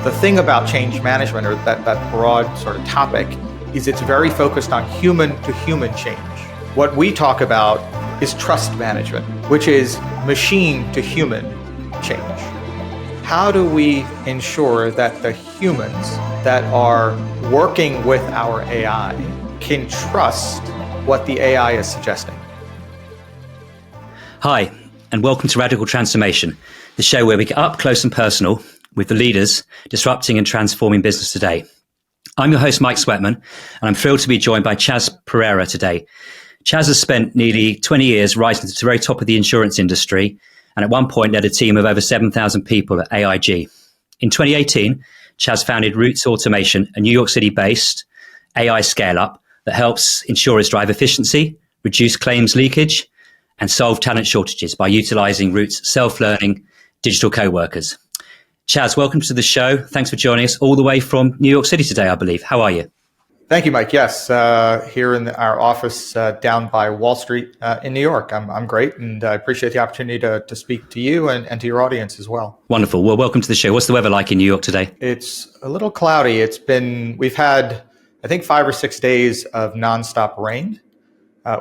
The thing about change management, or that broad sort of topic, is it's very focused on human to human change. What we talk about is trust management, which is machine to human change. How do we ensure that the humans that are working with our AI can trust what the AI is suggesting? Hi, and welcome to Radical Transformation, the show where we get up close and personal with the leaders disrupting and transforming business today. I'm your host, Mike Swetman, and I'm thrilled to be joined by Chaz Perera today. Chaz has spent nearly 20 years rising to the very top of the insurance industry, and at one point led a team of over 7,000 people at AIG. In 2018, Chaz founded Roots Automation, a New York City-based AI scale-up that helps insurers drive efficiency, reduce claims leakage, and solve talent shortages by utilizing Roots' self-learning digital co-workers. Chaz, welcome to the show. Thanks for joining us all the way from New York City today, I believe. How are you? Thank you, Mike. Yes, here in our office down by Wall Street in New York. I'm great, and I appreciate the opportunity to speak to you and to your audience as well. Wonderful. Well, welcome to the show. What's the weather like in New York today? It's a little cloudy. We've had, I think, 5 or 6 days of nonstop rain,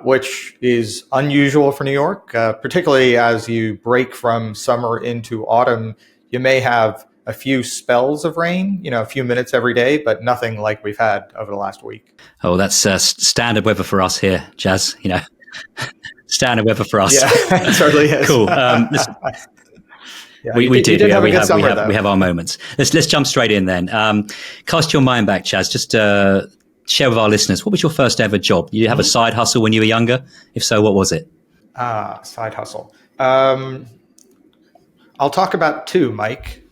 which is unusual for New York, particularly as you break from summer into autumn. You may have a few spells of rain, a few minutes every day, but nothing like we've had over the last week. Oh, that's standard weather for us here, Chaz. Standard weather for us. Yeah, it certainly is. Cool. Yeah, we did. Have a good summer, we have our moments. Let's jump straight in then. Cast your mind back, Chaz. Just share with our listeners, what was your first ever job? Did you have a side hustle when you were younger? If so, what was it? Side hustle. I'll talk about 2, Mike.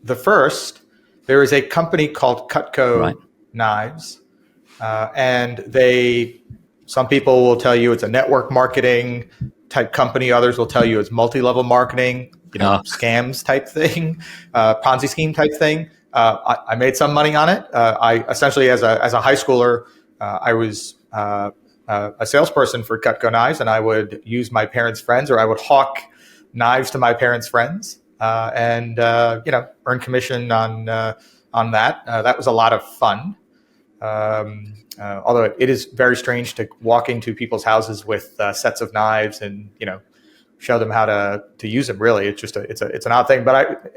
The first, there is a company called Cutco Knives, and some people will tell you it's a network marketing type company. Others will tell you it's multi-level marketing, scams type thing, Ponzi scheme type thing. I made some money on it. I essentially, as a high schooler, I was a salesperson for Cutco Knives, and I would use my parents' friends, or I would hawk knives to my parents' friends, and earn commission on that. That was a lot of fun. Although it is very strange to walk into people's houses with sets of knives and show them how to use them. Really, it's just it's an odd thing. But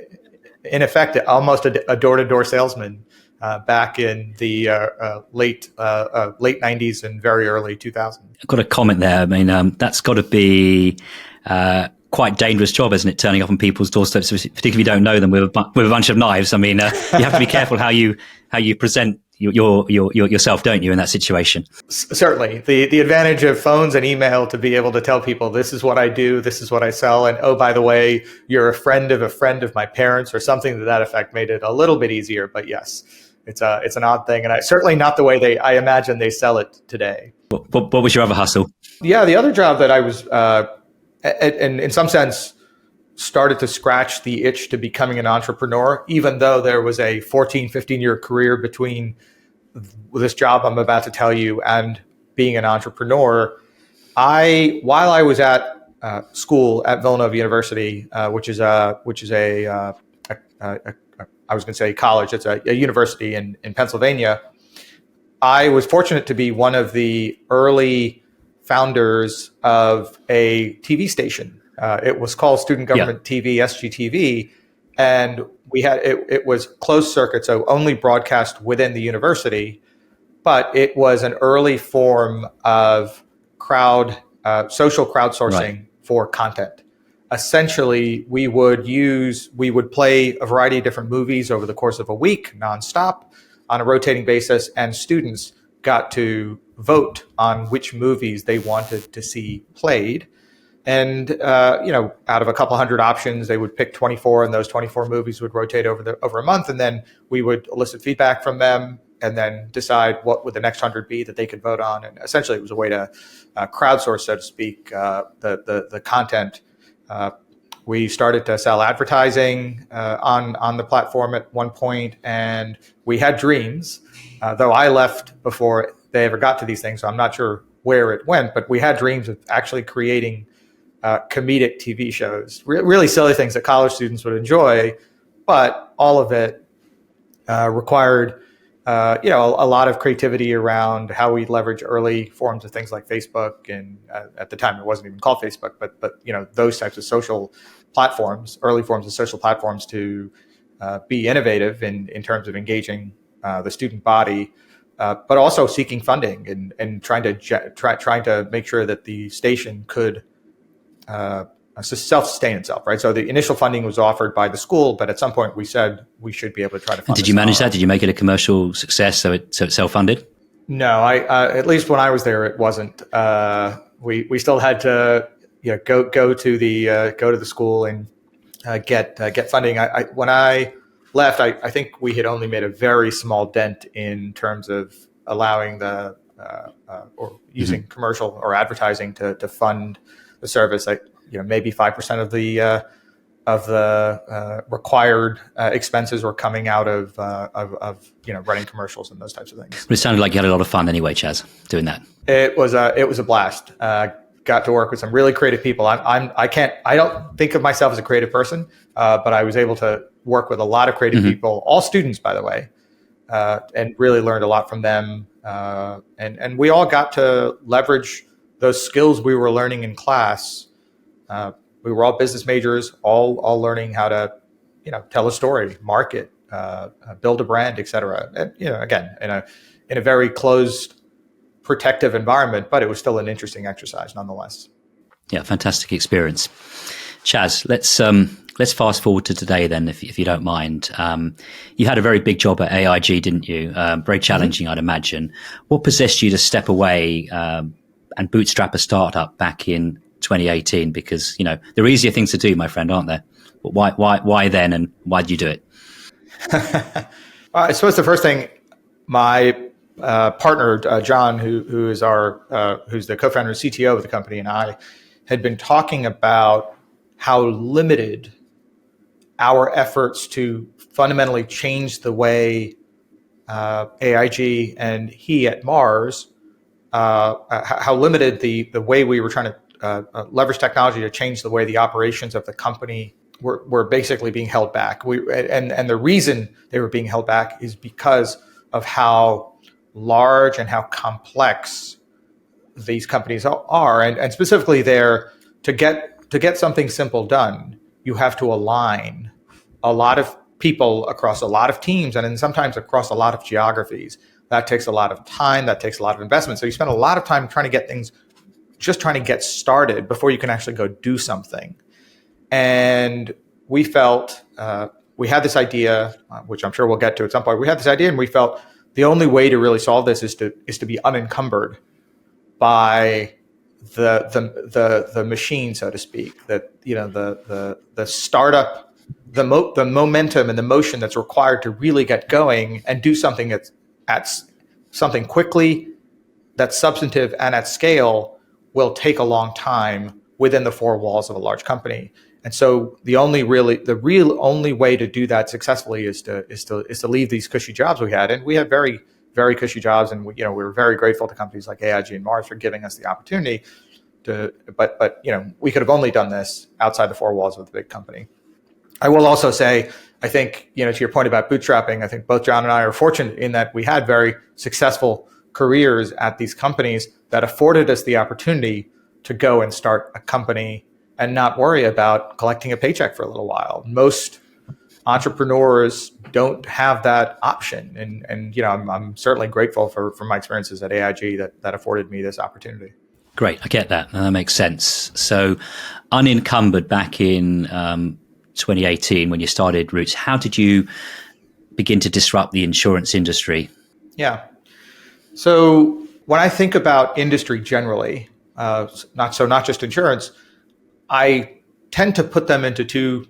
in effect, almost a door-to-door salesman back in the late 90s and very early 2000s. I've got a comment there. I mean, that's got to be quite dangerous job, isn't it? Turning up on people's doorsteps, particularly if you don't know them, with a bunch of knives. I mean, you have to be careful how you present yourself, don't you, in that situation? Certainly. The advantage of phones and email to be able to tell people, this is what I do, this is what I sell, and oh, by the way, you're a friend of my parents, or something to that effect, made it a little bit easier. But yes, it's an odd thing, and certainly not the way I imagine they sell it today. What was your other hustle? Yeah, the other job that I was, and in some sense, started to scratch the itch to becoming an entrepreneur, even though there was a 14, 15-year career between this job I'm about to tell you and being an entrepreneur. While I was at school at Villanova University, which is I was going to say college, it's a university in Pennsylvania, I was fortunate to be one of the early founders of a TV station. It was called Student Government TV, SGTV, and we had it was closed circuit, so only broadcast within the university. But it was an early form of social crowdsourcing for content. Essentially, we would play a variety of different movies over the course of a week, nonstop, on a rotating basis, and students got to vote on which movies they wanted to see played. And out of a couple hundred options, they would pick 24, and those 24 movies would rotate over a month, and then we would elicit feedback from them, and then decide what would the next 100 be that they could vote on. And essentially, it was a way to crowdsource, so to speak, the content. We started to sell advertising on the platform at one point, and we had dreams. Though I left before they ever got to these things, so I'm not sure where it went. But we had dreams of actually creating comedic TV shows, really silly things that college students would enjoy, but all of it required a lot of creativity around how we leverage early forms of things like Facebook, and at the time it wasn't even called Facebook, but those types of social platforms, early forms of social platforms, to be innovative in terms of engaging the student body, but also seeking funding and trying to make sure that the station could self-sustain itself, right? So the initial funding was offered by the school, but at some point we said we should be able to try to fund. Did you manage that? Did you make it a commercial success so it's self-funded? No, at least when I was there, it wasn't. We still had to go to the school and get funding. When I left, I think we had only made a very small dent in terms of allowing the or using commercial or advertising to fund the service. Maybe 5% of the required expenses were coming out of running commercials and those types of things. But it sounded like you had a lot of fun anyway, Chaz, doing that. It was a blast. Got to work with some really creative people. I don't think of myself as a creative person, but I was able to work with a lot of creative people, all students, by the way, and really learned a lot from them. And we all got to leverage those skills we were learning in class. We were all business majors, all learning how to, tell a story, market, build a brand, et cetera. And, again, in a very closed, protective environment, but it was still an interesting exercise nonetheless. Yeah, fantastic experience. Chaz, let's fast forward to today then, if you don't mind. You had a very big job at AIG, didn't you? Very challenging, I'd imagine. What possessed you to step away and bootstrap a startup back in 2018? Because there are easier things to do, my friend, aren't there? But why then, and why did you do it? I suppose the first thing, my partner John, who's the co-founder and CTO of the company, and I had been talking about how limited our efforts to fundamentally change the way AIG and he at Mars, how limited the way we were trying to leverage technology to change the way the operations of the company were basically being held back. And the reason they were being held back is because of how large and how complex these companies are, and specifically there, to get something simple done, you have to align a lot of people across a lot of teams, and then sometimes across a lot of geographies. That takes a lot of time. That takes a lot of investment. So you spend a lot of time trying to get things, just trying to get started before you can actually go do something. And we felt we had this idea, which I'm sure we'll get to at some point. We had this idea, and we felt the only way to really solve this is to be unencumbered by the machine, so to speak. That the startup, the momentum and the motion that's required to really get going and do something that's something quickly, that's substantive and at scale, will take a long time within the four walls of a large company. And so the real only way to do that successfully is to leave these cushy jobs we had. And we had very, very cushy jobs, and we were very grateful to companies like AIG and Mars for giving us the opportunity to, but we could have only done this outside the four walls of the big company. I will also say, I think, to your point about bootstrapping, I think both John and I are fortunate in that we had very successful careers at these companies that afforded us the opportunity to go and start a company and not worry about collecting a paycheck for a little while. Most entrepreneurs don't have that option. And I'm certainly grateful for my experiences at AIG that afforded me this opportunity. Great. I get that. And that makes sense. So unencumbered back in 2018 when you started Roots, how did you begin to disrupt the insurance industry? Yeah. So when I think about industry generally, not just insurance, I tend to put them into two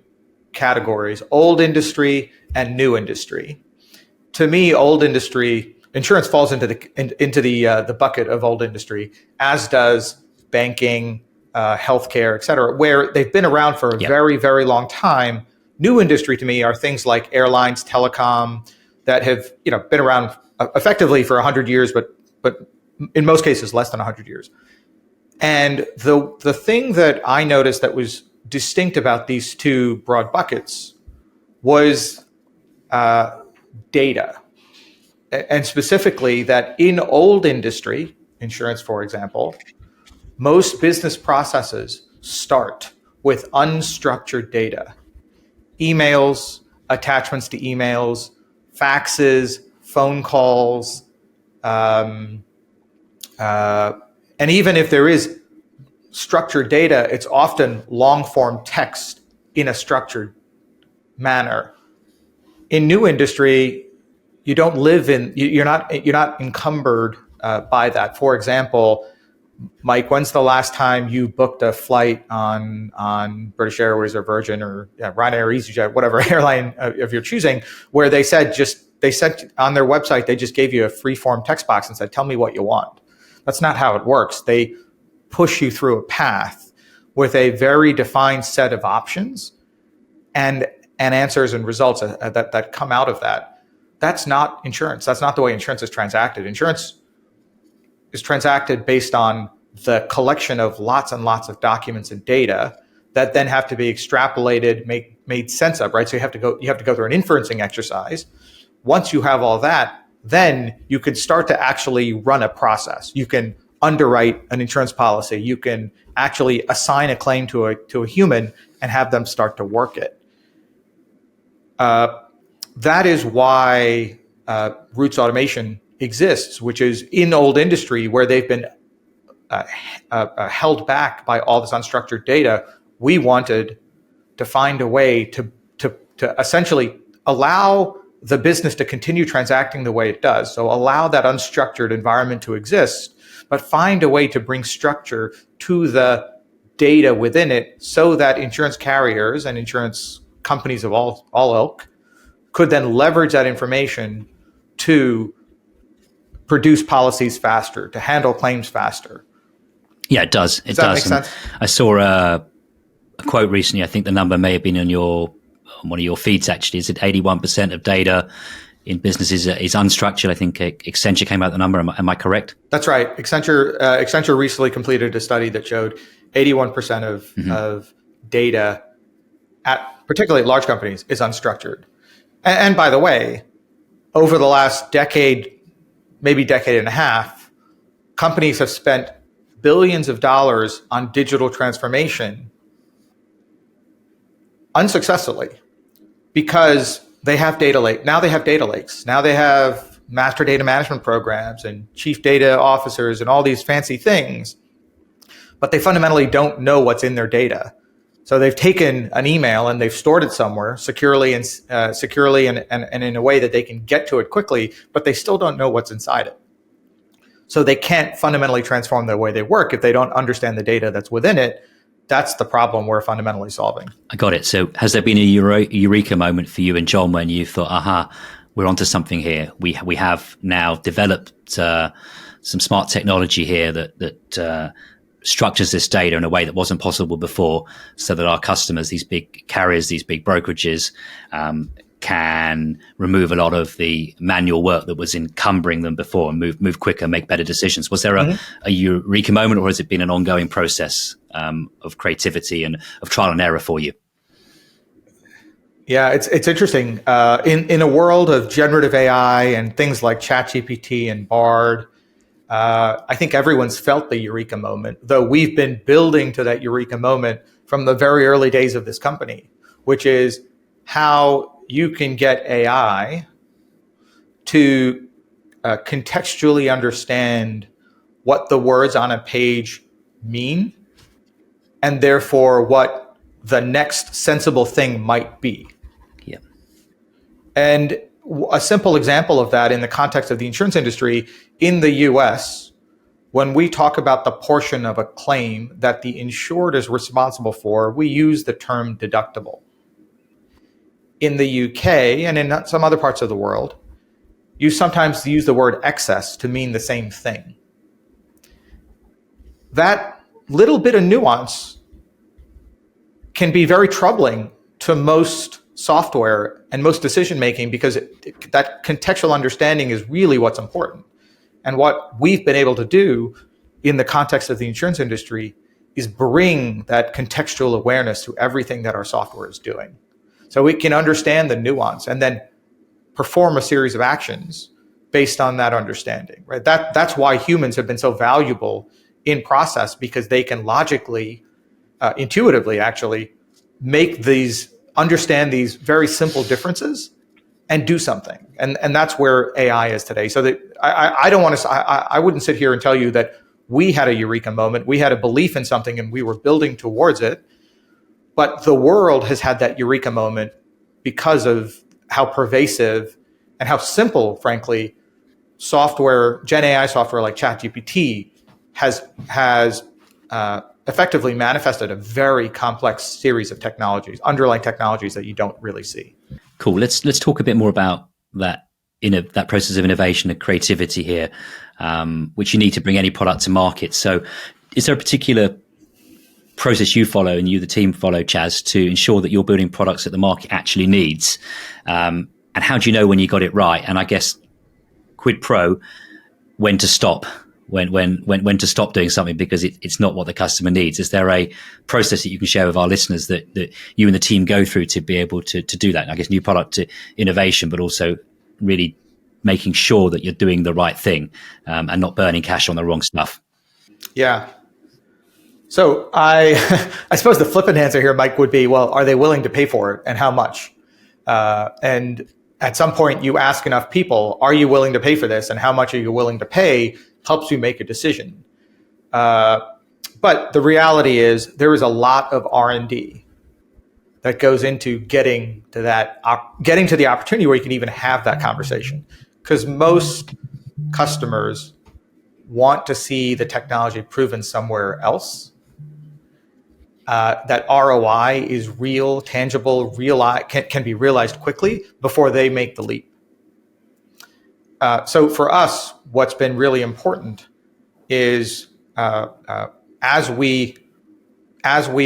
categories: old industry and new industry. To me, old industry, insurance falls into the bucket of old industry, as does banking, healthcare, et cetera, where they've been around for a very, very long time. New industry to me are things like airlines, telecom, that have been around effectively for 100 years, but in most cases less than 100 years. And the thing that I noticed that was distinct about these two broad buckets was data. And specifically that in old industry, insurance, for example, most business processes start with unstructured data. Emails, attachments to emails, faxes, phone calls, and even if there is structured data, it's often long-form text in a structured manner. In new industry, you don't live in, you're not encumbered by that. For example, Mike, when's the last time you booked a flight on British Airways or Virgin or Ryanair or EasyJet, whatever airline of your choosing, where they said on their website, they just gave you a free form text box and said, tell me what you want. That's not how it works. They push you through a path with a very defined set of options and answers and results that come out of that. That's not insurance. That's not the way insurance is transacted. Insurance is transacted based on the collection of lots and lots of documents and data that then have to be extrapolated, made sense of, right? So you have to go through an inferencing exercise. Once you have all that, then you can start to actually run a process. You can underwrite an insurance policy. You can actually assign a claim to a human and have them start to work it. That is why Roots Automation exists, which is in old industry where they've been held back by all this unstructured data. We wanted to find a way to essentially allow the business to continue transacting the way it does. So allow that unstructured environment to exist, but find a way to bring structure to the data within it so that insurance carriers and insurance companies of all ilk could then leverage that information to produce policies faster, to handle claims faster. Yeah, it does. Does that make sense? I saw a quote recently. I think the number may have been on one of your feeds, actually. Is it 81% of data in businesses is unstructured? I think Accenture came out with the number. Am I correct? That's right. Accenture recently completed a study that showed 81% of data particularly at large companies is unstructured. And by the way, over the last decade, maybe decade and a half, companies have spent billions of dollars on digital transformation unsuccessfully because they have data lakes. Now they have data lakes. Now they have master data management programs and chief data officers and all these fancy things, but they fundamentally don't know what's in their data. So they've taken an email and they've stored it somewhere securely and in a way that they can get to it quickly, but they still don't know what's inside it. So they can't fundamentally transform the way they work if they don't understand the data that's within it. That's the problem we're fundamentally solving. I got it. So has there been a eureka moment for you and John when you thought, aha, we're onto something here? We have now developed some smart technology here that structures this data in a way that wasn't possible before, so that our customers, these big carriers, these big brokerages, can remove a lot of the manual work that was encumbering them before and move quicker, make better decisions. Was there a eureka moment, or has it been an ongoing process of creativity and of trial and error for you? Yeah, it's interesting. In a world of generative AI and things like ChatGPT and Bard, I think everyone's felt the eureka moment, though we've been building to that eureka moment from the very early days of this company, which is how you can get AI to contextually understand what the words on a page mean, and therefore what the next sensible thing might be. Yeah. And a simple example of that in the context of the insurance industry, in the US, when we talk about the portion of a claim that the insured is responsible for, we use the term deductible. In the UK and in some other parts of the world, you sometimes use the word excess to mean the same thing. That little bit of nuance can be very troubling to most software and most decision making, because that contextual understanding is really what's important. And what we've been able to do in the context of the insurance industry is bring that contextual awareness to everything that our software is doing. So we can understand the nuance and then perform a series of actions based on that understanding, right? That's why humans have been so valuable in process, because they can logically, intuitively actually understand these very simple differences and do something. And that's where AI is today. So that I wouldn't sit here and tell you that we had a eureka moment. We had a belief in something and we were building towards it. But the world has had that eureka moment because of how pervasive and how simple, frankly, Gen AI software like ChatGPT has effectively manifested a very complex series of underlying technologies that you don't really see. Cool. Let's talk a bit more about that that process of innovation and creativity here, which you need to bring any product to market. So, is there a particular process you follow and the team follow, Chaz, to ensure that you're building products that the market actually needs? And how do you know when you got it right? And I guess quid pro, when to stop, when to stop doing something because it's not what the customer needs? Is there a process that you can share with our listeners that you and the team go through to be able to do that? I guess new product to innovation, but also really making sure that you're doing the right thing and not burning cash on the wrong stuff. Yeah. So I suppose the flippant answer here, Mike, would be, well, are they willing to pay for it and how much? And at some point you ask enough people, are you willing to pay for this and how much are you willing to pay, helps you make a decision. But the reality is there is a lot of R&D that goes into getting to the opportunity where you can even have that conversation. Because most customers want to see the technology proven somewhere else. That ROI is real, tangible, can be realized quickly before they make the leap. So for us, what's been really important is as we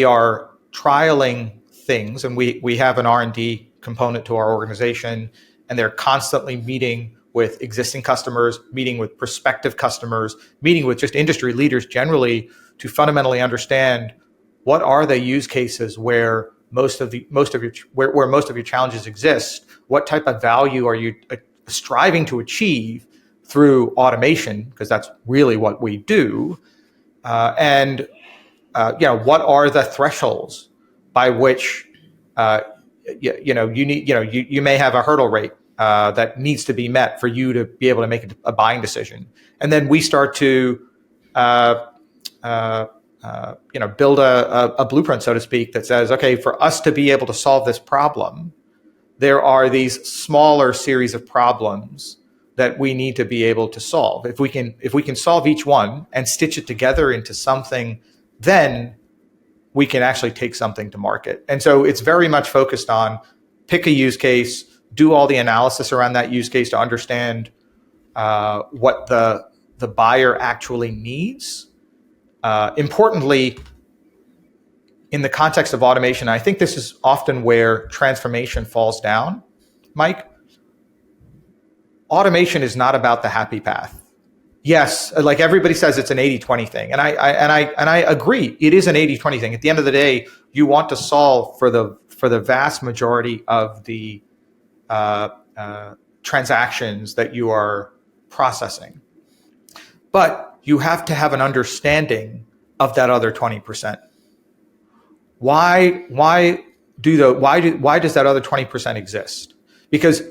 are trialing things, and we have an R&D component to our organization, and they're constantly meeting with existing customers, meeting with prospective customers, meeting with just industry leaders generally to fundamentally understand what are the use cases where most of your challenges exist. What type of value are you striving to achieve through automation? Because that's really what we do. And what are the thresholds by which you may have a hurdle rate that needs to be met for you to be able to make a buying decision, and then we start to build a blueprint, so to speak, that says, okay, for us to be able to solve this problem, there are these smaller series of problems that we need to be able to solve. If we can solve each one and stitch it together into something, then we can actually take something to market. And so it's very much focused on pick a use case, do all the analysis around that use case to understand what the buyer actually needs. Importantly, in the context of automation, I think this is often where transformation falls down, Mike. Automation is not about the happy path. Yes, like everybody says, it's an 80-20 thing. And I agree, it is an 80-20 thing. At the end of the day, you want to solve for the vast majority of the transactions that you are processing. But you have to have an understanding of that other 20%. Why does that other 20% exist? Because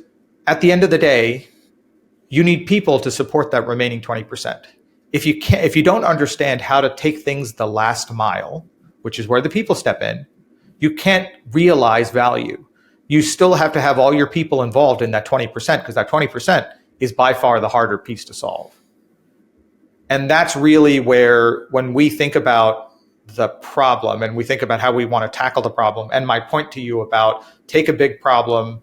at the end of the day, you need people to support that remaining 20%. If you don't understand how to take things the last mile, which is where the people step in, you can't realize value. You still have to have all your people involved in that 20%, because that 20% is by far the harder piece to solve. And that's really where, when we think about the problem and we think about how we want to tackle the problem, and my point to you about take a big problem,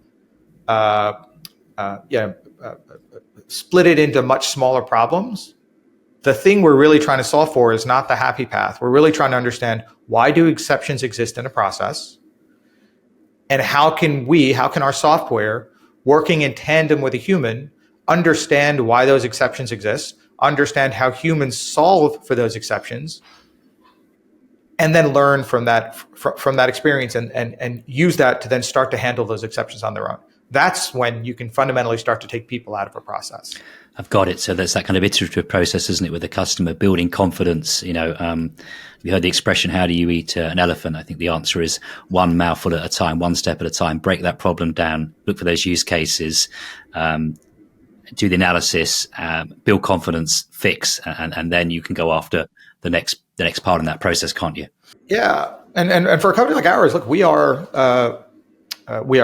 split it into much smaller problems. The thing we're really trying to solve for is not the happy path. We're really trying to understand, why do exceptions exist in a process? And how can our software, working in tandem with a human, understand why those exceptions exist, understand how humans solve for those exceptions, and then learn from that experience and use that to then start to handle those exceptions on their own. that's when you can fundamentally start to take people out of a process. I've got it. So there's that kind of iterative process, isn't it, with the customer, building confidence. You heard the expression, how do you eat an elephant? I think the answer is one mouthful at a time, one step at a time. Break that problem down, look for those use cases, do the analysis, build confidence, fix, and then you can go after the next part in that process, can't you? Yeah. And for a company like ours, look, we are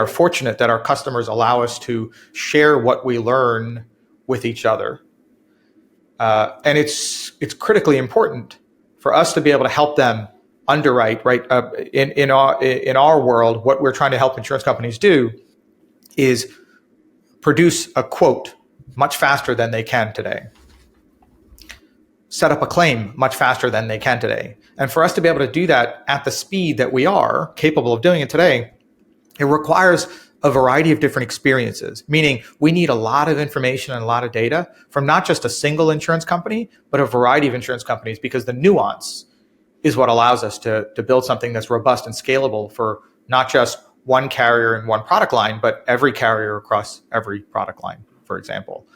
fortunate that our customers allow us to share what we learn with each other. And it's critically important for us to be able to help them underwrite, right? In our world, what we're trying to help insurance companies do is produce a quote much faster than they can today. Set up a claim much faster than they can today. And for us to be able to do that at the speed that we are capable of doing it today, it requires a variety of different experiences, meaning we need a lot of information and a lot of data from not just a single insurance company, but a variety of insurance companies, because the nuance is what allows us to build something that's robust and scalable for not just one carrier and one product line, but every carrier across every product line, for example.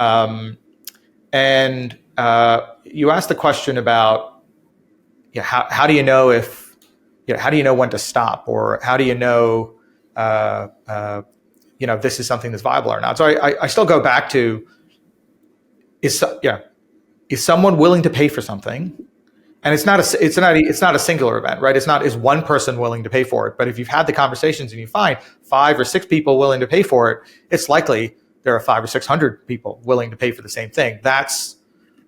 And you asked the question about how do you know how do you know when to stop, or how do you know this is something that's viable or not? So I still go back to is someone willing to pay for something? And it's not a singular event, right? It's not, is one person willing to pay for it? But if you've had the conversations and you find 5 or 6 people willing to pay for it, it's likely there are 500 or 600 people willing to pay for the same thing. That's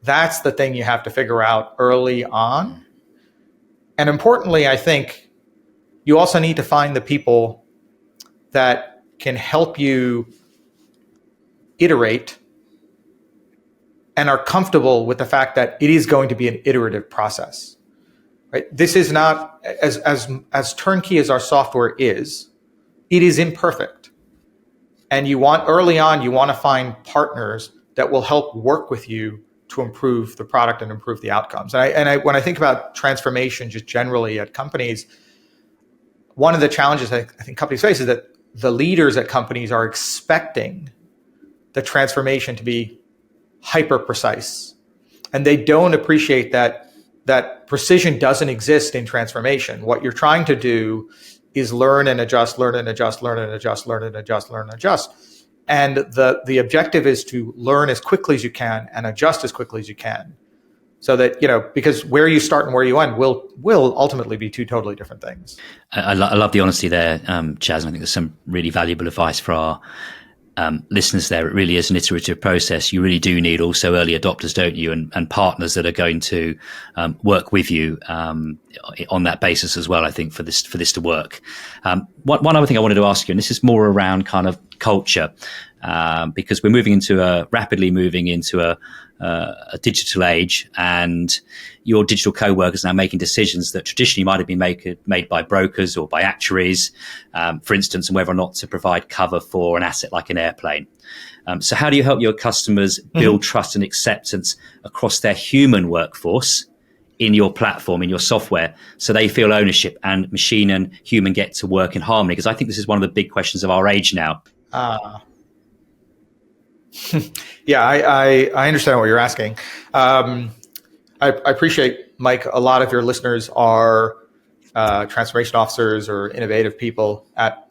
the thing you have to figure out early on. And importantly, I think you also need to find the people that can help you iterate and are comfortable with the fact that it is going to be an iterative process, right? This is not as turnkey as our software is. It is imperfect, and early on you want to find partners that will help work with you to improve the product and improve the outcomes. And when I think about transformation just generally at companies, one of the challenges I think companies face is that the leaders at companies are expecting the transformation to be hyper precise, and they don't appreciate that precision doesn't exist in transformation. What you're trying to do is learn and adjust, learn and adjust, learn and adjust, learn and adjust, learn and adjust. And the objective is to learn as quickly as you can and adjust as quickly as you can, so that, because where you start and where you end will ultimately be two totally different things. I love the honesty there, Chaz. And I think there's some really valuable advice for our listeners there. It really is an iterative process. You really do need also early adopters, don't you? And partners that are going to work with you on that basis as well, I think, for this to work. One other thing I wanted to ask you, and this is more around kind of culture, because we're rapidly moving into a digital age, and your digital co-workers now making decisions that traditionally might have been made by brokers or by actuaries, for instance, and whether or not to provide cover for an asset like an airplane. So how do you help your customers build trust and acceptance across their human workforce in your platform, in your software, so they feel ownership and machine and human get to work in harmony? Because I think this is one of the big questions of our age now. Yeah, I understand what you're asking. I appreciate, Mike, a lot of your listeners are transformation officers or innovative people at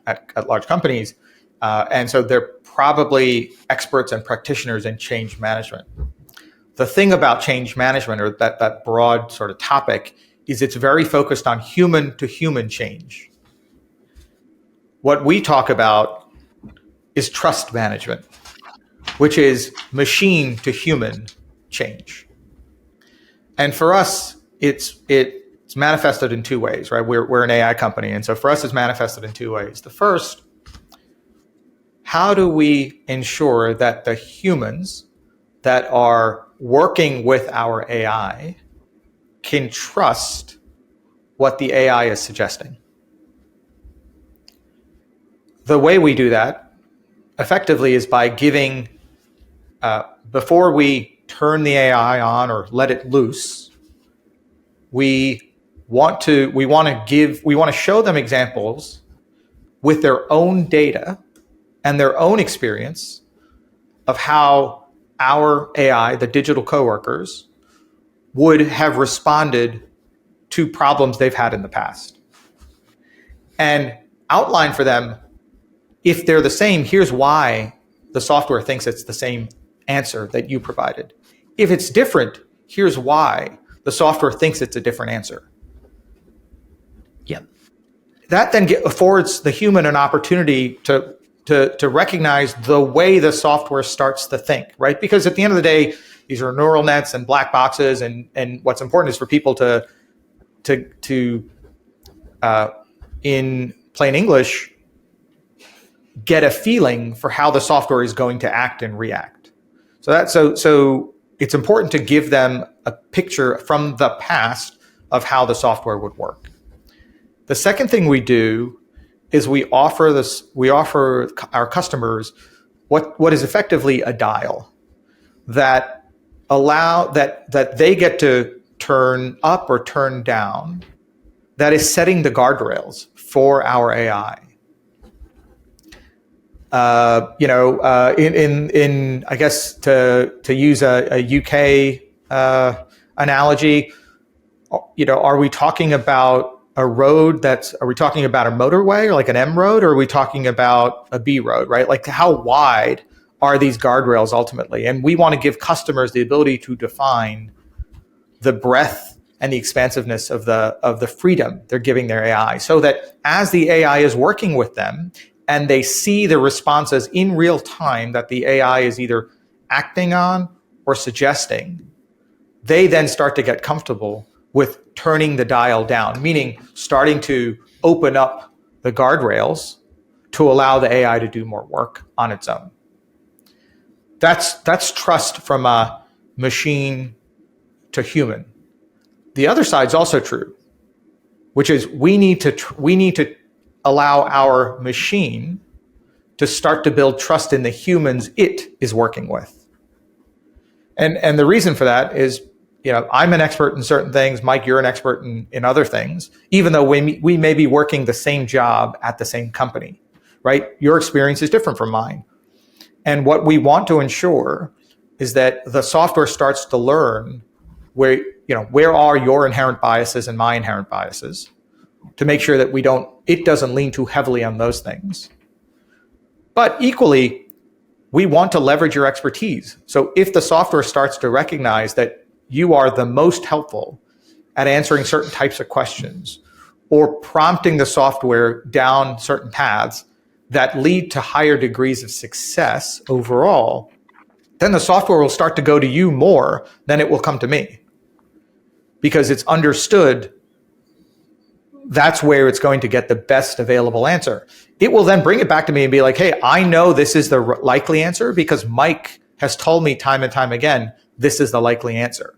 large companies. And so they're probably experts and practitioners in change management. The thing about change management, or that broad sort of topic, is it's very focused on human to human change. What we talk about is trust management, which is machine to human change. And for us, it's manifested in 2 ways, right? We're an AI company. And so for us, it's manifested in 2 ways. The first, how do we ensure that the humans that are working with our AI can trust what the AI is suggesting? The way we do that effectively is by giving, before we turn the AI on or let it loose, we want to show them examples with their own data and their own experience of how our AI, the digital coworkers, would have responded to problems they've had in the past. And outline for them, if they're the same, here's why the software thinks it's the same answer that you provided. If it's different, here's why the software thinks it's a different answer. Yep. That then affords the human an opportunity to recognize the way the software starts to think, right? Because at the end of the day, these are neural nets and black boxes, and what's important is for people to in plain English, get a feeling for how the software is going to act and react. So it's important to give them a picture from the past of how the software would work. The second thing we do is we offer our customers what is effectively a dial that they get to turn up or turn down, that is setting the guardrails for our AI. In I guess to use a UK analogy, are we talking about a road are we talking about a motorway or like an M road, or are we talking about a B road, right? Like, how wide are these guardrails ultimately? And we want to give customers the ability to define the breadth and the expansiveness of the freedom they're giving their AI, so that as the AI is working with them and they see the responses in real time that the AI is either acting on or suggesting, they then start to get comfortable with turning the dial down, meaning starting to open up the guardrails to allow the AI to do more work on its own. That's trust from a machine to human. The other side's also true, which is we need to allow our machine to start to build trust in the humans it is working with. And the reason for that is, I'm an expert in certain things. Mike, you're an expert in other things, even though we may be working the same job at the same company, right? Your experience is different from mine. And what we want to ensure is that the software starts to learn where are your inherent biases and my inherent biases, to make sure that it doesn't lean too heavily on those things. But equally, we want to leverage your expertise. So if the software starts to recognize that you are the most helpful at answering certain types of questions, or prompting the software down certain paths that lead to higher degrees of success overall, then the software will start to go to you more than it will come to me, because it's understood that's where it's going to get the best available answer. It will then bring it back to me and be like, hey, I know this is the likely answer because Mike has told me time and time again, this is the likely answer,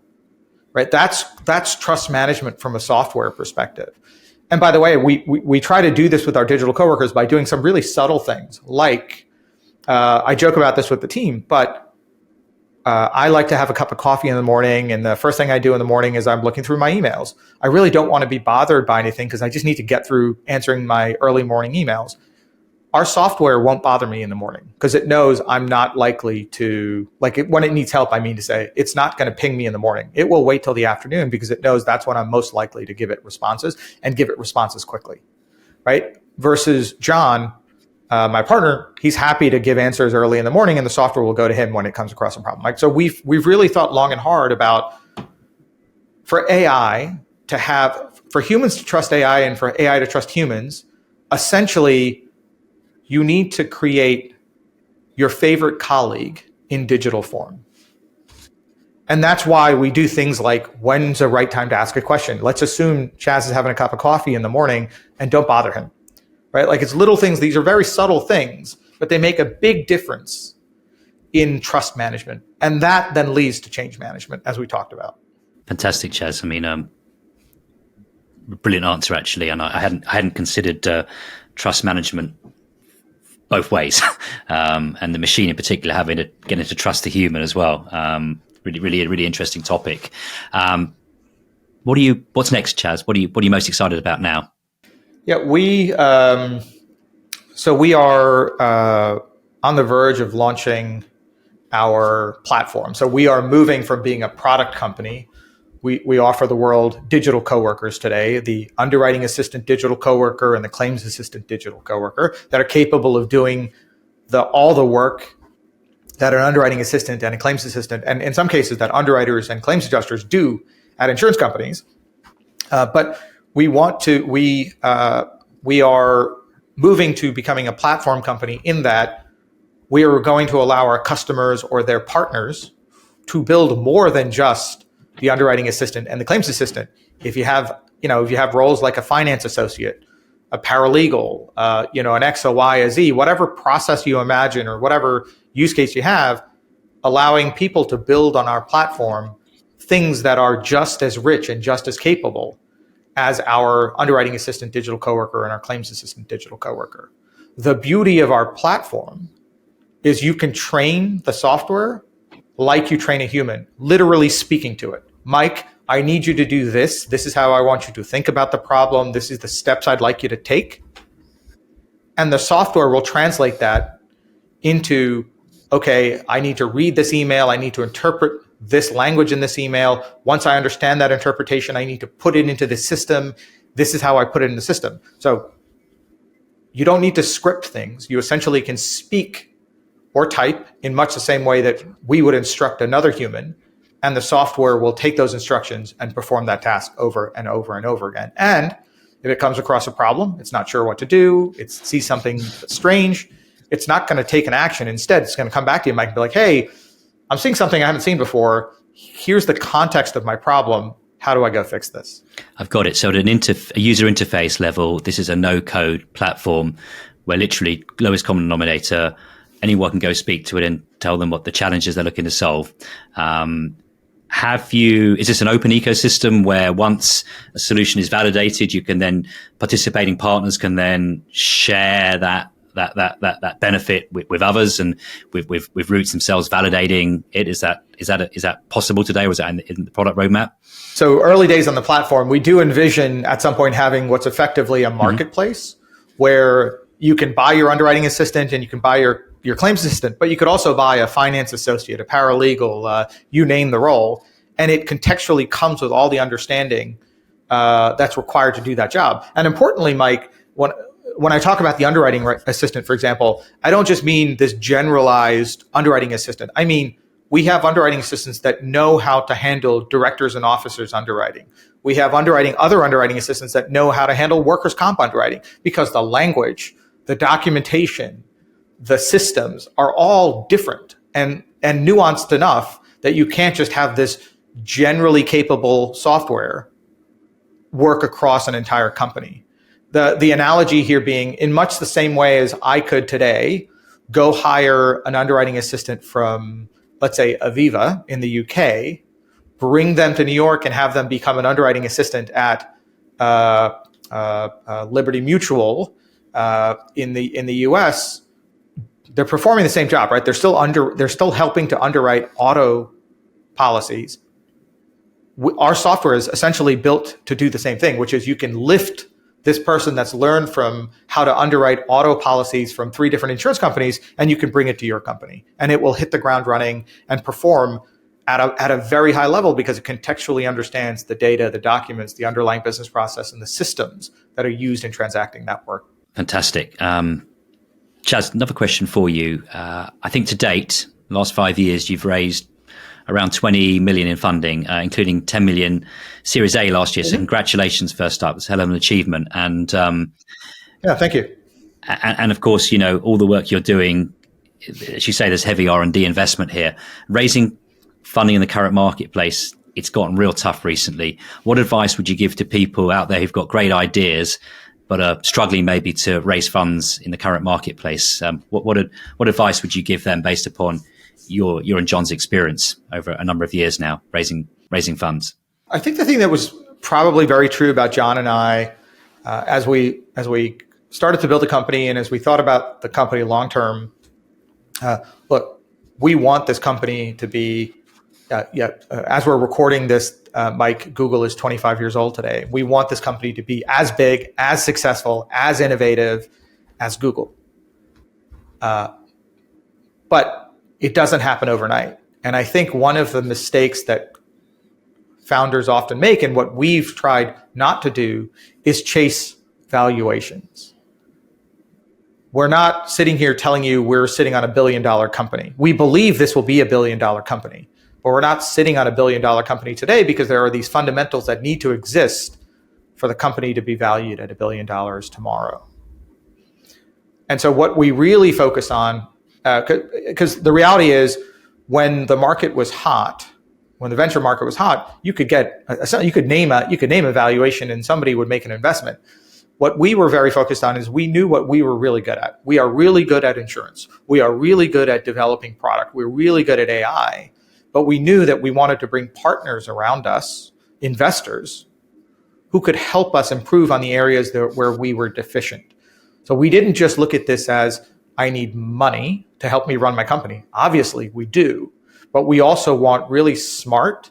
right? That's trust management from a software perspective. And by the way, we try to do this with our digital coworkers by doing some really subtle things. Like, I joke about this with the team, but I like to have a cup of coffee in the morning, and the first thing I do in the morning is I'm looking through my emails. I really don't want to be bothered by anything because I just need to get through answering my early morning emails. Our software won't bother me in the morning because it knows I'm not likely to, when it needs help, I mean to say, it's not going to ping me in the morning. It will wait till the afternoon because it knows that's when I'm most likely to give it responses, and give it responses quickly, right? Versus John, my partner, he's happy to give answers early in the morning, and the software will go to him when it comes across a problem. So we've really thought long and hard about, for humans to trust AI and for AI to trust humans, essentially, you need to create your favorite colleague in digital form. And that's why we do things like, when's the right time to ask a question? Let's assume Chaz is having a cup of coffee in the morning, and don't bother him, right? Like, it's little things. These are very subtle things, but they make a big difference in trust management. And that then leads to change management, as we talked about. Fantastic, Chaz. I mean, brilliant answer, actually. And I hadn't considered trust management both ways, and the machine in particular having to get into trust the human as well. Really interesting topic. What's next, Chaz? What are you most excited about now? Yeah, we are on the verge of launching our platform. So we are moving from being a product company. We offer the world digital coworkers today, the underwriting assistant digital coworker and the claims assistant digital coworker that are capable of doing all the work that an underwriting assistant and a claims assistant, and in some cases that underwriters and claims adjusters do at insurance companies. But we are moving to becoming a platform company in that we are going to allow our customers or their partners to build more than just the underwriting assistant and the claims assistant. If you have roles like a finance associate, a paralegal, an X, a Y, a Z, whatever process you imagine or whatever use case you have, allowing people to build on our platform things that are just as rich and just as capable as our underwriting assistant digital coworker and our claims assistant digital coworker. The beauty of our platform is you can train the software like you train a human, literally speaking to it. Mike, I need you to do this. This is how I want you to think about the problem. This is the steps I'd like you to take. And the software will translate that into, okay, I need to read this email. I need to interpret this language in this email. Once I understand that interpretation, I need to put it into the system. This is how I put it in the system. So you don't need to script things. You essentially can speak or type in much the same way that we would instruct another human, and the software will take those instructions and perform that task over and over and over again. And if it comes across a problem, it's not sure what to do, it sees something that's strange, it's not going to take an action. Instead, it's going to come back to you, Mike, and be like, hey, I'm seeing something I haven't seen before. Here's the context of my problem. How do I go fix this? I've got it. So at a user interface level, this is a no-code platform where literally lowest common denominator, anyone can go speak to it and tell them what the challenges they're looking to solve. Is this an open ecosystem where once a solution is validated, you can then, participating partners can then share that benefit with others, and with Roots themselves validating it? Is that possible today, or is that in the product roadmap? So early days on the platform, we do envision at some point having what's effectively a marketplace where you can buy your underwriting assistant and you can buy your claims assistant, but you could also buy a finance associate, a paralegal, you name the role, and it contextually comes with all the understanding that's required to do that job. And importantly, Mike, when I talk about the underwriting assistant, for example, I don't just mean this generalized underwriting assistant. I mean, we have underwriting assistants that know how to handle directors and officers underwriting. We have other underwriting assistants that know how to handle workers' comp underwriting, because the language, the documentation, the systems are all different and nuanced enough that you can't just have this generally capable software work across an entire company. The analogy here being, in much the same way as I could today go hire an underwriting assistant from, let's say, Aviva in the UK, bring them to New York and have them become an underwriting assistant at Liberty Mutual in the US, they're performing the same job, right? They're still helping to underwrite auto policies. Our software is essentially built to do the same thing, which is you can lift this person that's learned from how to underwrite auto policies from 3 different insurance companies, and you can bring it to your company, and it will hit the ground running and perform at a very high level because it contextually understands the data, the documents, the underlying business process, and the systems that are used in transacting that work. Fantastic. Chaz, another question for you. I think to date, the last 5 years, you've raised around 20 million in funding, including 10 million Series A last year. So congratulations, first up. It's a hell of an achievement. And yeah, thank you. And of course, all the work you're doing, as you say, there's heavy R&D investment here. Raising funding in the current marketplace, it's gotten real tough recently. What advice would you give to people out there who've got great ideas but are struggling maybe to raise funds in the current marketplace? What advice would you give them based upon your and John's experience over a number of years now, raising funds? I think the thing that was probably very true about John and I, as we started to build a company and as we thought about the company long term, look, we want this company to be, as we're recording this, Mike, Google is 25 years old today. We want this company to be as big, as successful, as innovative as Google. but it doesn't happen overnight. And I think one of the mistakes that founders often make, and what we've tried not to do, is chase valuations. We're not sitting here telling you we're sitting on $1 billion company. We believe this will be $1 billion company, but we're not sitting on $1 billion company today because there are these fundamentals that need to exist for the company to be valued at $1 billion tomorrow. And so what we really focus on, because the reality is, when the market was hot, when the venture market was hot, you could name a valuation and somebody would make an investment. What we were very focused on is we knew what we were really good at. We are really good at insurance. We are really good at developing product. We're really good at AI. But we knew that we wanted to bring partners around us, investors, who could help us improve on the areas where we were deficient. So we didn't just look at this as, I need money to help me run my company. Obviously, we do. But we also want really smart,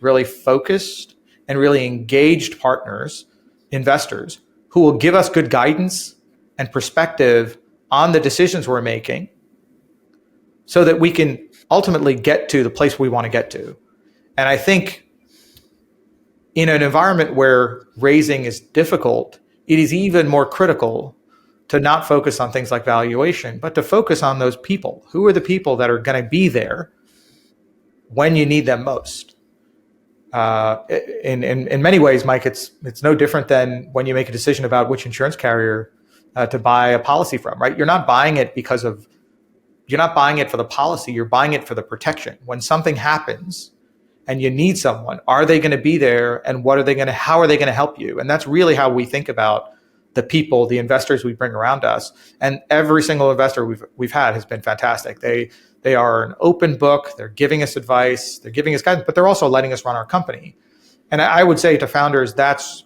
really focused, and really engaged partners, investors, who will give us good guidance and perspective on the decisions we're making so that we can ultimately get to the place we want to get to. And I think in an environment where raising is difficult, it is even more critical to not focus on things like valuation, but to focus on those people. Who are the people that are going to be there when you need them most? In many ways, Mike, it's no different than when you make a decision about which insurance carrier to buy a policy from, right? You're not buying it for the policy. You're buying it for the protection. When something happens and you need someone, are they going to be there, and how are they going to help you? And that's really how we think about the people, the investors we bring around us. And every single investor we've had has been fantastic. They are an open book. They're giving us advice. They're giving us guidance, but they're also letting us run our company. And I would say to founders, it's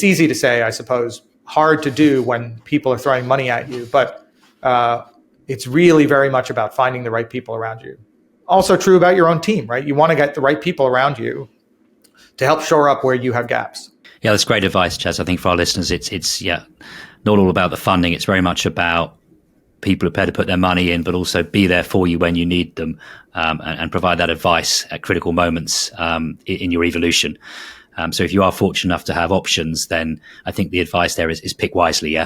easy to say, I suppose, hard to do when people are throwing money at you, but it's really very much about finding the right people around you. Also true about your own team, right? You want to get the right people around you to help shore up where you have gaps. Yeah, that's great advice, Chaz. I think for our listeners, it's not all about the funding. It's very much about people who are prepared to put their money in, but also be there for you when you need them, and provide that advice at critical moments in your evolution. So if you are fortunate enough to have options, then I think the advice there is pick wisely,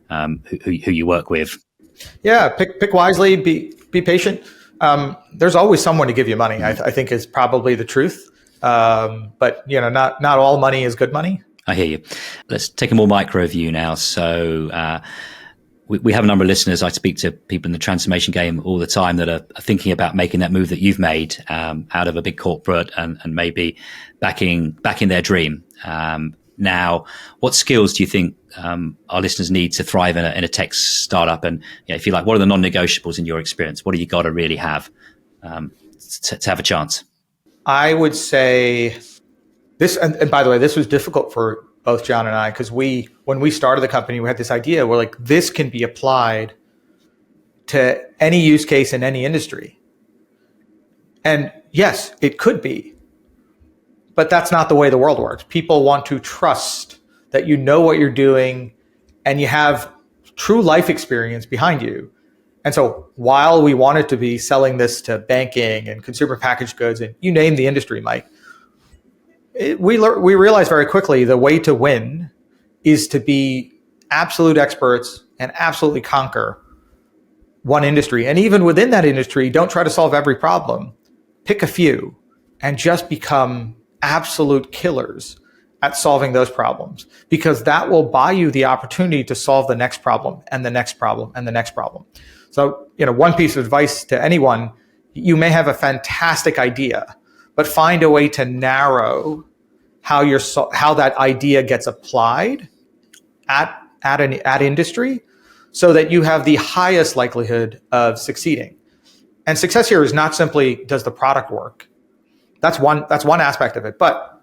who you work with. Yeah, pick wisely, be patient. There's always someone to give you money, I think is probably the truth. But not all money is good money. I hear you. Let's take a more micro view now. So we have a number of listeners. I speak to people in the transformation game all the time that are thinking about making that move that you've made out of a big corporate and maybe back in their dream. Now, what skills do you think our listeners need to thrive in a tech startup? And if you like, what are the non-negotiables in your experience? What do you got to really have to have a chance? I would say this, and by the way, this was difficult for both John and I, because when we started the company, we had this idea, we're like, this can be applied to any use case in any industry. And yes, it could be, but that's not the way the world works. People want to trust that you know what you're doing and you have true life experience behind you. And so while we wanted to be selling this to banking and consumer packaged goods, and you name the industry, Mike, we realized very quickly the way to win is to be absolute experts and absolutely conquer one industry. And even within that industry, don't try to solve every problem. Pick a few and just become absolute killers at solving those problems, because that will buy you the opportunity to solve the next problem and the next problem and the next problem. So, one piece of advice to anyone, you may have a fantastic idea, but find a way to narrow how that idea gets applied at industry so that you have the highest likelihood of succeeding. And success here is not simply, does the product work? That's one aspect of it. But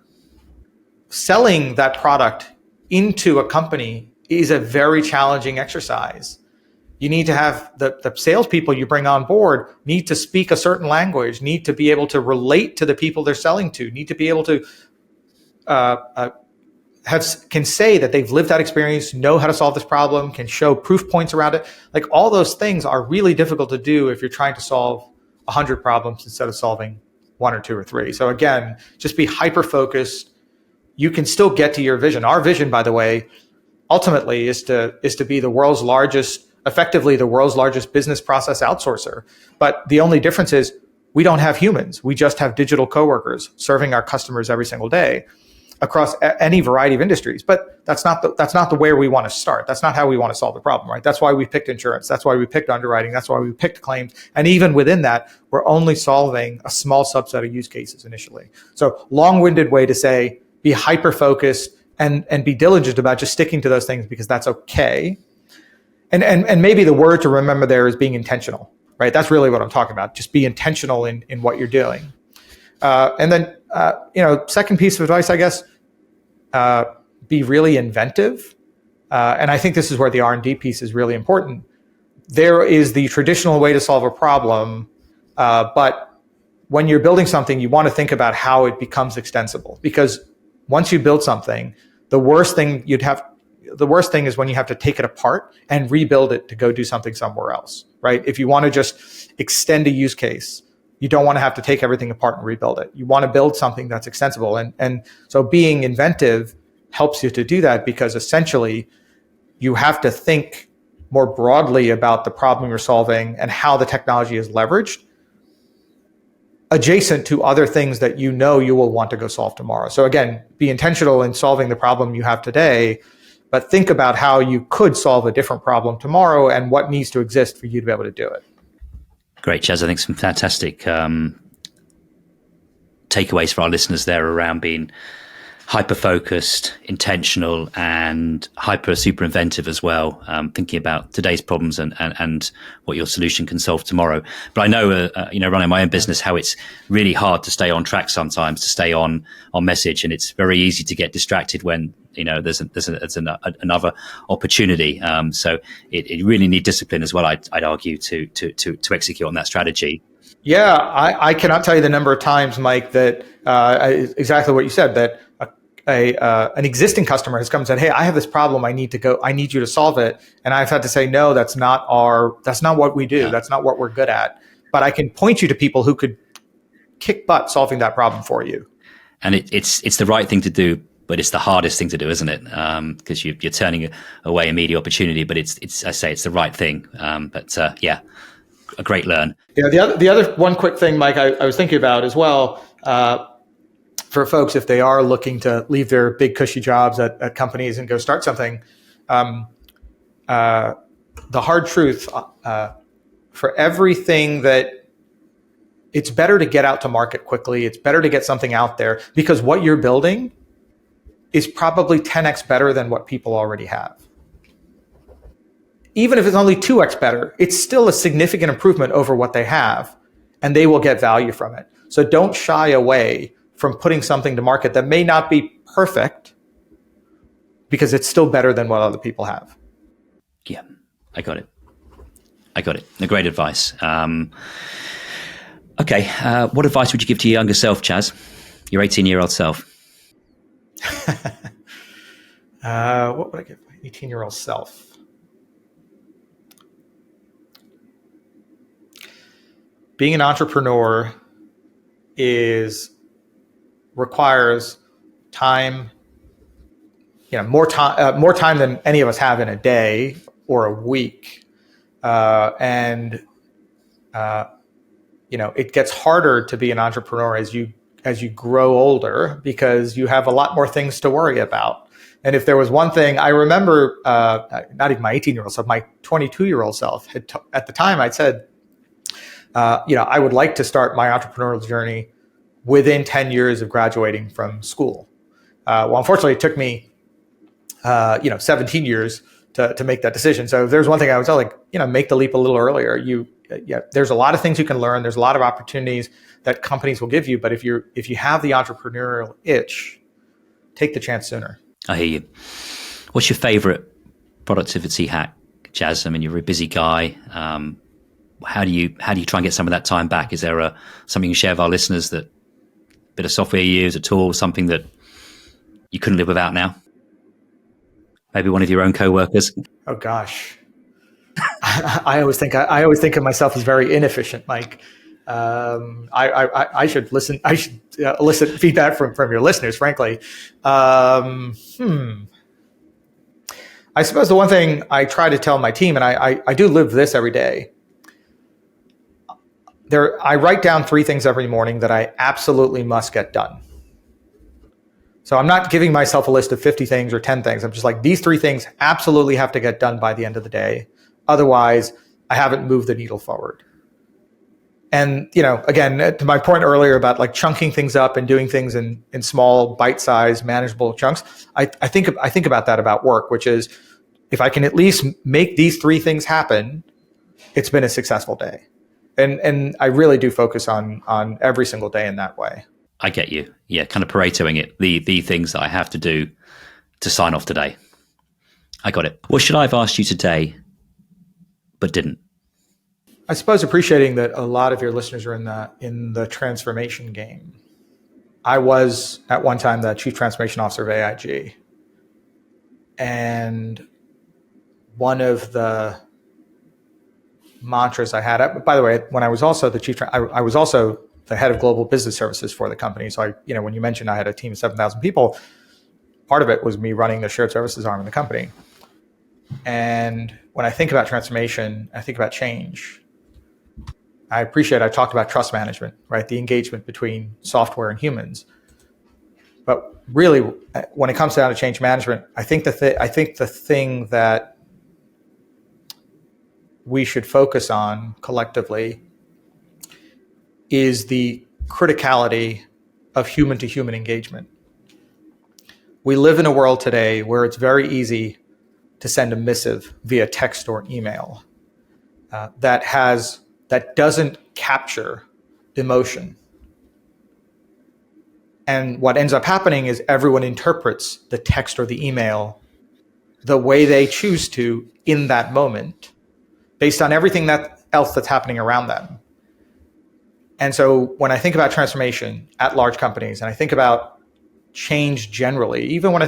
selling that product into a company is a very challenging exercise. You need to have the salespeople you bring on board need to speak a certain language, need to be able to relate to the people they're selling to, need to be able to can say that they've lived that experience, know how to solve this problem, can show proof points around it. Like all those things are really difficult to do if you're trying to solve 100 problems instead of solving one or two or three. So again, just be hyper focused. You can still get to your vision. Our vision, by the way, ultimately is to be effectively the world's largest business process outsourcer. But the only difference is we don't have humans. We just have digital coworkers serving our customers every single day across any variety of industries. But that's not the way we want to start. That's not how we want to solve the problem, right? That's why we picked insurance. That's why we picked underwriting. That's why we picked claims. And even within that, we're only solving a small subset of use cases initially. So long-winded way to say, be hyper-focused and be diligent about just sticking to those things because that's okay. And maybe the word to remember there is being intentional, right? That's really what I'm talking about. Just be intentional in what you're doing. And then, second piece of advice, I guess, be really inventive. And I think this is where the R&D piece is really important. There is the traditional way to solve a problem, but when you're building something, you want to think about how it becomes extensible. Because once you build something, the worst thing is when you have to take it apart and rebuild it to go do something somewhere else, right? If you want to just extend a use case, you don't want to have to take everything apart and rebuild it. You want to build something that's extensible. And so being inventive helps you to do that because essentially you have to think more broadly about the problem you're solving and how the technology is leveraged adjacent to other things that you will want to go solve tomorrow. So again, be intentional in solving the problem you have today, but think about how you could solve a different problem tomorrow and what needs to exist for you to be able to do it. Great, Chaz. I think some fantastic takeaways for our listeners there around being hyper-focused, intentional, and super inventive as well, thinking about today's problems and what your solution can solve tomorrow. But I know, running my own business, how it's really hard to stay on track sometimes, to stay on message, and it's very easy to get distracted when there's another opportunity. So it really need discipline as well, I'd argue, to execute on that strategy. Yeah, I cannot tell you the number of times, Mike, that exactly what you said, that an existing customer has come and said, "Hey, I have this problem. I need you to solve it." And I've had to say, "No, that's not what we do. Yeah. That's not what we're good at. But I can point you to people who could kick butt solving that problem for you." And it's the right thing to do, but it's the hardest thing to do, isn't it? Because you're turning away immediate opportunity, but it's the right thing. A great learn. Yeah. The other one quick thing, Mike, I was thinking about as well. For folks, if they are looking to leave their big cushy jobs at companies and go start something, the hard truth for everything that it's better to get out to market quickly. It's better to get something out there because what you're building is probably 10x better than what people already have. Even if it's only 2x better, it's still a significant improvement over what they have, and they will get value from it. So don't shy away from putting something to market that may not be perfect because it's still better than what other people have. Yeah, I got it. Great advice. Okay, what advice would you give to your younger self, Chaz? Your 18-year-old self? What would I give my 18-year-old self? Being an entrepreneur requires time, more time than any of us have in a day or a week. It gets harder to be an entrepreneur as you grow older because you have a lot more things to worry about. And if there was one thing I remember, not even my 18-year-old self, my 22-year-old self at the time, I'd said, I would like to start my entrepreneurial journey within 10 years of graduating from school. Unfortunately, it took me, 17 years to make that decision. So if there's one thing I would tell, make the leap a little earlier. There's a lot of things you can learn. There's a lot of opportunities that companies will give you. But if you have the entrepreneurial itch, take the chance sooner. I hear you. What's your favorite productivity hack, Chaz? I mean, you're a busy guy. How do you try and get some of that time back? Is there something you share with our listeners, that bit of software you use, a tool, something that you couldn't live without now? Maybe one of your own coworkers? Oh gosh, I always think of myself as very inefficient, Mike. I should listen. I should elicit feedback from your listeners. Frankly, I suppose the one thing I try to tell my team, and I do live this every day. I write down 3 things every morning that I absolutely must get done. So I'm not giving myself a list of 50 things or 10 things. I'm just like, these 3 things absolutely have to get done by the end of the day. Otherwise, I haven't moved the needle forward. And, again, to my point earlier about like chunking things up and doing things in small, bite-sized, manageable chunks, I think about that about work, which is if I can at least make these 3 things happen, it's been a successful day. And I really do focus on every single day in that way. I get you. Yeah, kind of Paretoing it. The things that I have to do to sign off today. I got it. What should I have asked you today, but didn't? I suppose appreciating that a lot of your listeners are in the transformation game. I was at one time the Chief Transformation Officer of AIG. And one of the mantras I had, by the way, when I was also I was also the head of global business services for the company. So when you mentioned I had a team of 7,000 people, part of it was me running the shared services arm of the company. And when I think about transformation, I think about change. I talked about trust management, right? The engagement between software and humans. But really, when it comes down to change management, I think the thing that we should focus on collectively is the criticality of human-to-human engagement. We live in a world today where it's very easy to send a missive via text or email that doesn't capture emotion. And what ends up happening is everyone interprets the text or the email the way they choose to in that moment, based on everything else that's happening around them. And so when I think about transformation at large companies, and I think about change generally, even when I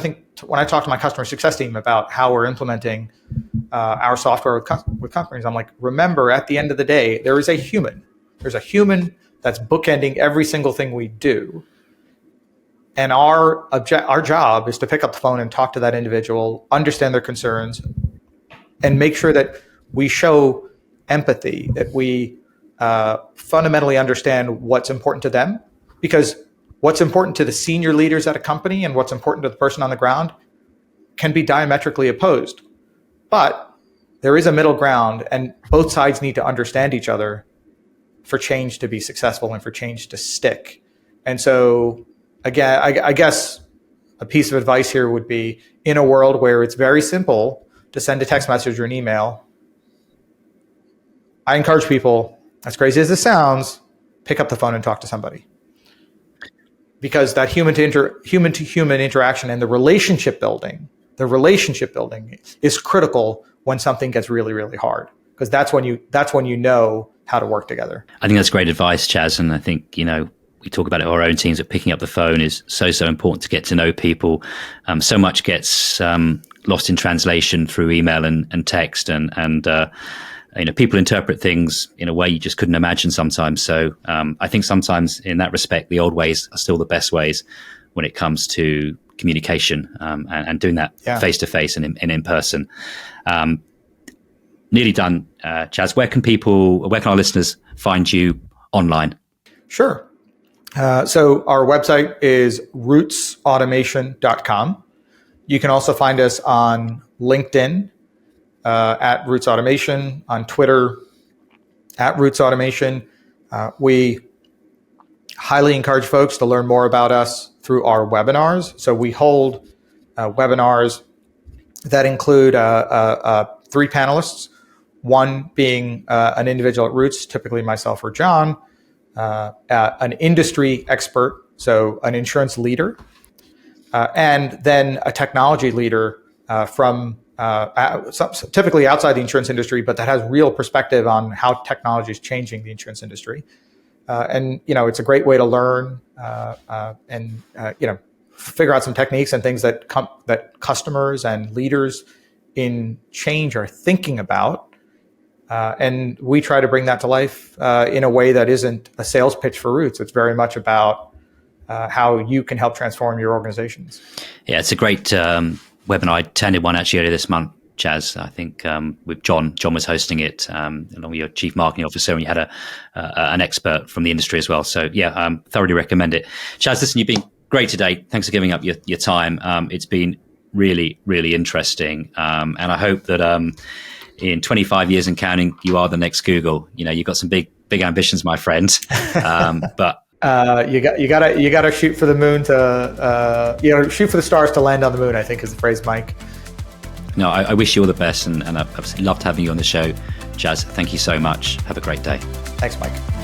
talk to my customer success team about how we're implementing our software with companies, I'm like, remember, at the end of the day, there is a human. There's a human that's bookending every single thing we do. And our job is to pick up the phone and talk to that individual, understand their concerns, and make sure that we show empathy, that we fundamentally understand what's important to them. Because what's important to the senior leaders at a company and what's important to the person on the ground can be diametrically opposed. But there is a middle ground, and both sides need to understand each other for change to be successful and for change to stick. And so, again, I guess a piece of advice here would be, in a world where it's very simple to send a text message or an email, I encourage people, as crazy as this sounds, pick up the phone and talk to somebody. Because that human to human interaction and the relationship building is critical when something gets really, really hard. Because that's when you know how to work together. I think that's great advice, Chaz. And I think, we talk about it in our own teams, that picking up the phone is so important to get to know people. So much gets lost in translation through email and text, and people interpret things in a way you just couldn't imagine sometimes. So I think sometimes in that respect, the old ways are still the best ways when it comes to communication and doing that face to face and in person. Nearly done, Chaz. Where can our listeners find you online? Sure. So our website is rootsautomation.com. You can also find us on LinkedIn at Roots Automation, on Twitter at Roots Automation. We highly encourage folks to learn more about us through our webinars. So we hold webinars that include 3 panelists, one being an individual at Roots, typically myself or John, an industry expert, so an insurance leader, and then a technology leader from typically outside the insurance industry, but that has real perspective on how technology is changing the insurance industry. And it's a great way to learn and figure out some techniques and things that that customers and leaders in change are thinking about. And we try to bring that to life in a way that isn't a sales pitch for Roots. It's very much about how you can help transform your organizations. Yeah, it's a great webinar. I attended one actually earlier this month, Chaz. I think with John. John was hosting it along with your chief marketing officer, and you had an expert from the industry as well. So yeah, thoroughly recommend it. Chaz, listen, you've been great today. Thanks for giving up your time. It's been really, really interesting. And I hope that in 25 years and counting, you are the next Google. You know, you've got some big ambitions, my friend. But you gotta shoot for the moon to shoot for the stars to land on the moon, I think is the phrase, Mike. No, I wish you all the best, and I've loved having you on the show, Chaz. Thank you so much. Have a great day. Thanks, Mike.